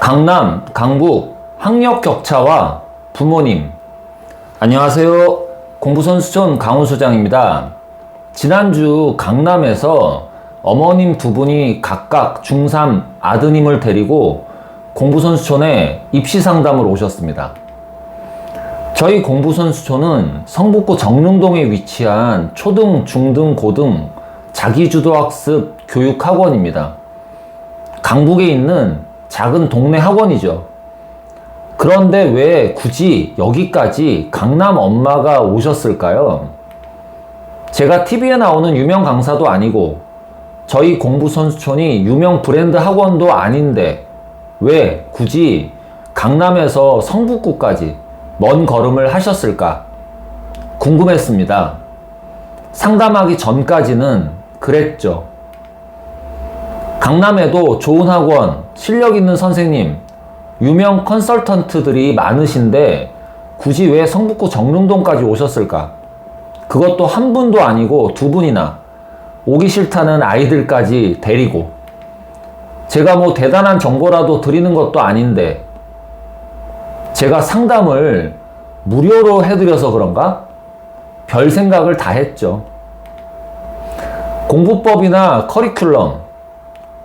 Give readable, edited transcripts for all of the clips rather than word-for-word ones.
강남, 강북, 학력 격차와 부모님. 안녕하세요. 공부선수촌 강훈소장입니다. 지난주 강남에서 어머님 두 분이 각각 중3 아드님을 데리고 공부선수촌에 입시상담을 오셨습니다. 저희 공부선수촌은 성북구 정릉동에 위치한 초등, 중등, 고등 자기주도학습 교육학원입니다. 강북에 있는 작은 동네 학원이죠. 그런데 왜 굳이 여기까지 강남 엄마가 오셨을까요? 제가 TV에 나오는 유명 강사도 아니고 저희 공부선수촌이 유명 브랜드 학원도 아닌데 왜 굳이 강남에서 성북구까지 먼 걸음을 하셨을까 궁금했습니다. 상담하기 전까지는 그랬죠. 강남에도 좋은 학원, 실력 있는 선생님, 유명 컨설턴트들이 많으신데 굳이 왜 성북구 정릉동까지 오셨을까? 그것도 한 분도 아니고 두 분이나 오기 싫다는 아이들까지 데리고. 제가 뭐 대단한 정보라도 드리는 것도 아닌데 제가 상담을 무료로 해드려서 그런가? 별 생각을 다 했죠. 공부법이나 커리큘럼,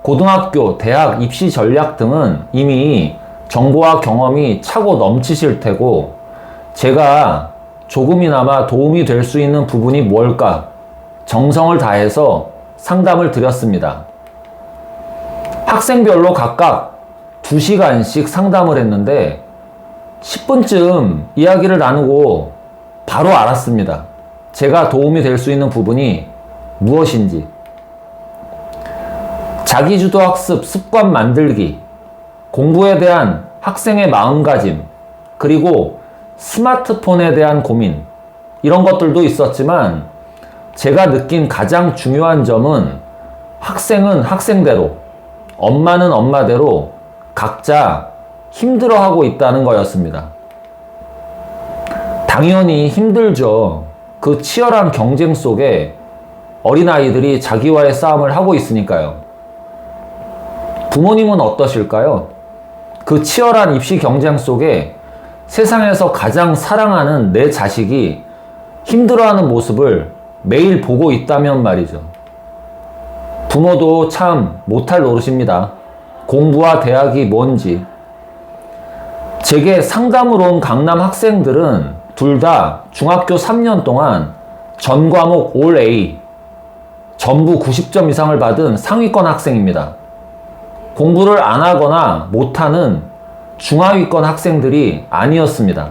고등학교, 대학 입시 전략 등은 이미 정보와 경험이 차고 넘치실 테고 제가 조금이나마 도움이 될 수 있는 부분이 뭘까 정성을 다해서 상담을 드렸습니다. 학생별로 각각 2시간씩 상담을 했는데 10분쯤 이야기를 나누고 바로 알았습니다. 제가 도움이 될 수 있는 부분이 무엇인지. 자기주도학습 습관 만들기, 공부에 대한 학생의 마음가짐, 그리고 스마트폰에 대한 고민, 이런 것들도 있었지만 제가 느낀 가장 중요한 점은 학생은 학생대로, 엄마는 엄마대로 각자 힘들어하고 있다는 거였습니다. 당연히 힘들죠. 그 치열한 경쟁 속에 어린아이들이 자기와의 싸움을 하고 있으니까요. 부모님은 어떠실까요? 그 치열한 입시 경쟁 속에 세상에서 가장 사랑하는 내 자식이 힘들어하는 모습을 매일 보고 있다면 말이죠. 부모도 참 못할 노릇입니다. 공부와 대학이 뭔지. 제게 상담을 온 강남 학생들은 둘 다 중학교 3년 동안 전 과목 올 A, 전부 90점 이상을 받은 상위권 학생입니다. 공부를 안 하거나 못하는 중하위권 학생들이 아니었습니다.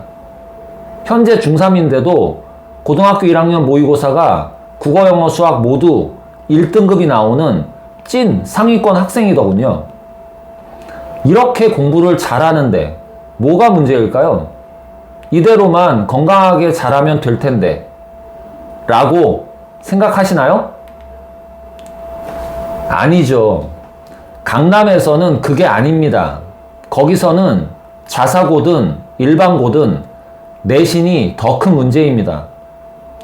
현재 중3인데도 고등학교 1학년 모의고사가 국어, 영어, 수학 모두 1등급이 나오는 찐 상위권 학생이더군요. 이렇게 공부를 잘하는데 뭐가 문제일까요? 이대로만 건강하게 잘하면 될 텐데 라고 생각하시나요? 아니죠. 강남에서는 그게 아닙니다. 거기서는 자사고든 일반고든 내신이 더 큰 문제입니다.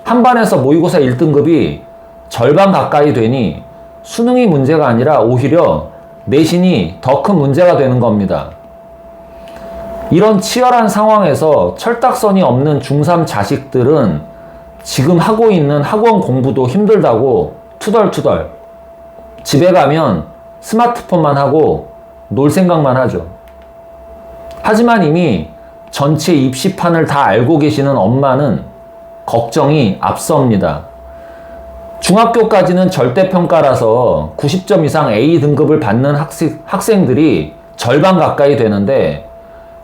한 반에서 모의고사 1등급이 절반 가까이 되니 수능이 문제가 아니라 오히려 내신이 더 큰 문제가 되는 겁니다. 이런 치열한 상황에서 철딱선이 없는 중3 자식들은 지금 하고 있는 학원 공부도 힘들다고 투덜투덜 집에 가면 스마트폰만 하고 놀 생각만 하죠. 하지만 이미 전체 입시판을 다 알고 계시는 엄마는 걱정이 앞섭니다. 중학교까지는 절대평가라서 90점 이상 A 등급을 받는 학생들이 절반 가까이 되는데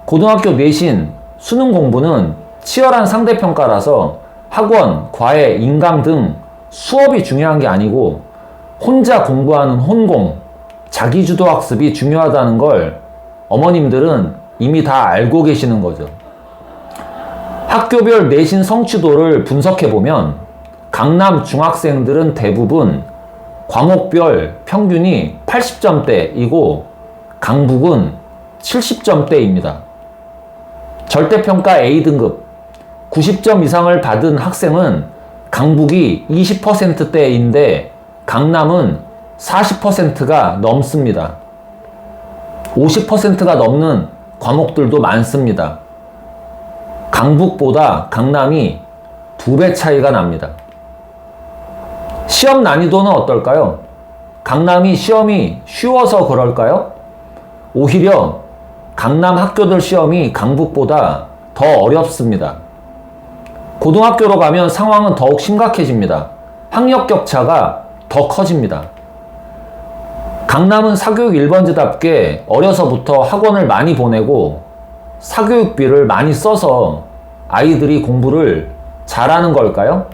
고등학교 내신, 수능 공부는 치열한 상대평가라서 학원, 과외, 인강 등 수업이 중요한 게 아니고 혼자 공부하는 혼공, 자기주도 학습이 중요하다는 걸 어머님들은 이미 다 알고 계시는 거죠. 학교별 내신 성취도를 분석해보면 강남 중학생들은 대부분 과목별 평균이 80점대이고 강북은 70점대입니다. 절대평가 A등급 90점 이상을 받은 학생은 강북이 20%대인데 강남은 40%가 넘습니다. 50%가 넘는 과목들도 많습니다. 강북보다 강남이 2배 차이가 납니다. 시험 난이도는 어떨까요? 강남이 시험이 쉬워서 그럴까요? 오히려 강남 학교들 시험이 강북보다 더 어렵습니다. 고등학교로 가면 상황은 더욱 심각해집니다. 학력 격차가 더 커집니다. 강남은 사교육 1번지답게 어려서부터 학원을 많이 보내고 사교육비를 많이 써서 아이들이 공부를 잘하는 걸까요?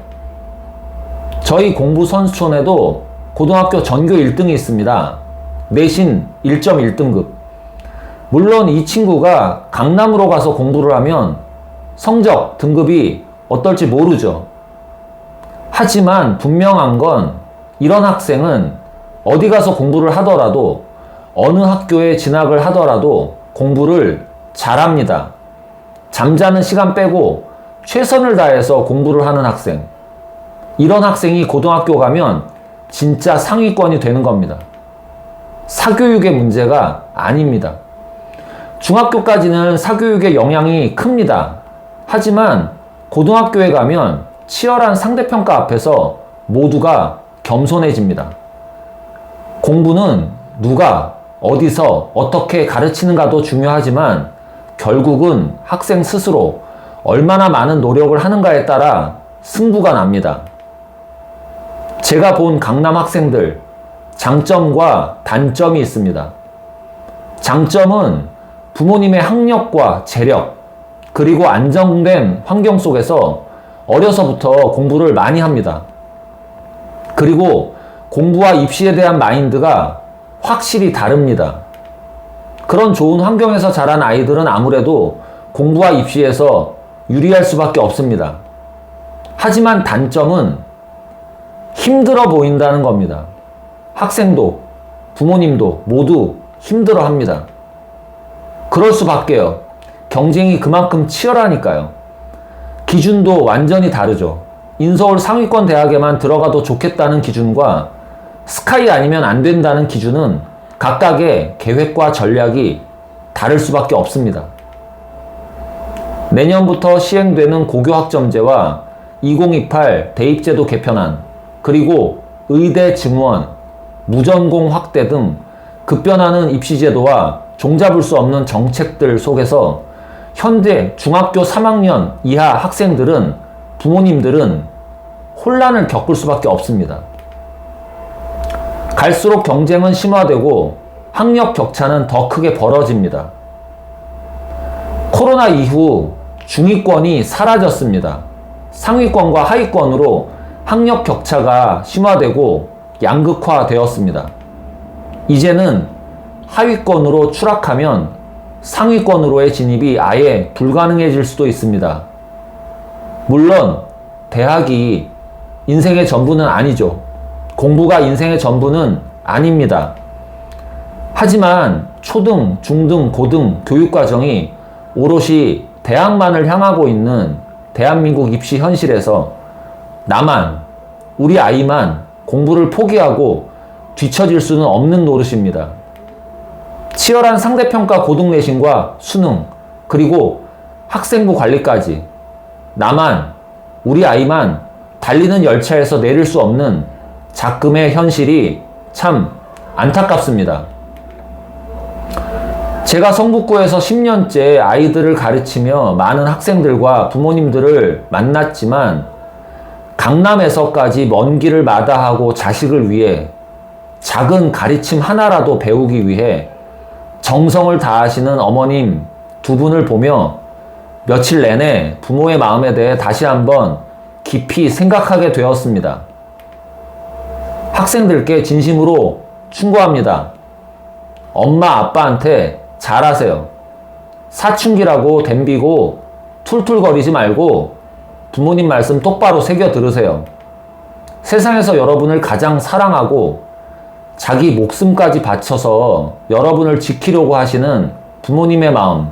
저희 공부 선수촌에도 고등학교 전교 1등이 있습니다. 내신 1.1등급. 물론 이 친구가 강남으로 가서 공부를 하면 성적, 등급이 어떨지 모르죠. 하지만 분명한 건 이런 학생은 어디 가서 공부를 하더라도 어느 학교에 진학을 하더라도 공부를 잘합니다. 잠자는 시간 빼고 최선을 다해서 공부를 하는 학생. 이런 학생이 고등학교 가면 진짜 상위권이 되는 겁니다. 사교육의 문제가 아닙니다. 중학교까지는 사교육의 영향이 큽니다. 하지만 고등학교에 가면 치열한 상대평가 앞에서 모두가 겸손해집니다. 공부는 누가 어디서 어떻게 가르치는가도 중요하지만 결국은 학생 스스로 얼마나 많은 노력을 하는가에 따라 승부가 납니다. 제가 본 강남 학생들, 장점과 단점이 있습니다. 장점은 부모님의 학력과 재력, 그리고 안정된 환경 속에서 어려서부터 공부를 많이 합니다. 그리고 공부와 입시에 대한 마인드가 확실히 다릅니다. 그런 좋은 환경에서 자란 아이들은 아무래도 공부와 입시에서 유리할 수밖에 없습니다. 하지만 단점은 힘들어 보인다는 겁니다. 학생도 부모님도 모두 힘들어 합니다. 그럴 수밖에요. 경쟁이 그만큼 치열하니까요. 기준도 완전히 다르죠. 인서울 상위권 대학에만 들어가도 좋겠다는 기준과 스카이 아니면 안 된다는 기준은 각각의 계획과 전략이 다를 수밖에 없습니다. 내년부터 시행되는 고교학점제와 2028 대입제도 개편안, 그리고 의대 증원, 무전공 확대 등 급변하는 입시제도와 종잡을 수 없는 정책들 속에서 현재 중학교 3학년 이하 학생들은, 부모님들은 혼란을 겪을 수밖에 없습니다. 갈수록 경쟁은 심화되고 학력 격차는 더 크게 벌어집니다. 코로나 이후 중위권이 사라졌습니다. 상위권과 하위권으로 학력 격차가 심화되고 양극화되었습니다. 이제는 하위권으로 추락하면 상위권으로의 진입이 아예 불가능해질 수도 있습니다. 물론 대학이 인생의 전부는 아니죠. 공부가 인생의 전부는 아닙니다. 하지만 초등, 중등, 고등 교육과정이 오롯이 대학만을 향하고 있는 대한민국 입시 현실에서 나만, 우리 아이만 공부를 포기하고 뒤처질 수는 없는 노릇입니다. 치열한 상대평가 고등내신과 수능, 그리고 학생부 관리까지 나만, 우리 아이만 달리는 열차에서 내릴 수 없는 작금의 현실이 참 안타깝습니다. 제가 성북구에서 10년째 아이들을 가르치며 많은 학생들과 부모님들을 만났지만 강남에서까지 먼 길을 마다하고 자식을 위해 작은 가르침 하나라도 배우기 위해 정성을 다하시는 어머님 두 분을 보며 며칠 내내 부모의 마음에 대해 다시 한번 깊이 생각하게 되었습니다. 학생들께 진심으로 충고합니다. 엄마 아빠한테 잘하세요. 사춘기라고 덤비고 툴툴거리지 말고 부모님 말씀 똑바로 새겨 들으세요. 세상에서 여러분을 가장 사랑하고 자기 목숨까지 바쳐서 여러분을 지키려고 하시는 부모님의 마음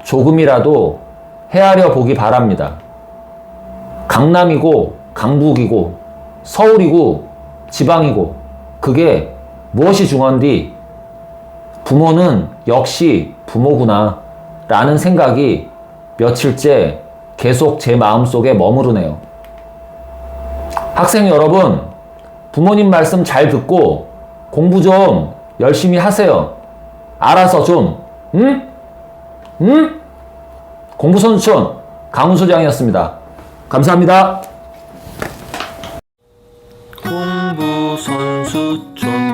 조금이라도 헤아려 보기 바랍니다. 강남이고 강북이고 서울이고 지방이고 그게 무엇이 중요한디 부모는 역시 부모구나 라는 생각이 며칠째 계속 제 마음속에 머무르네요. 학생 여러분, 부모님 말씀 잘 듣고 공부 좀 열심히 하세요. 알아서 좀, 응? 응? 공부선수촌 강훈소장이었습니다. 감사합니다. 공부선수촌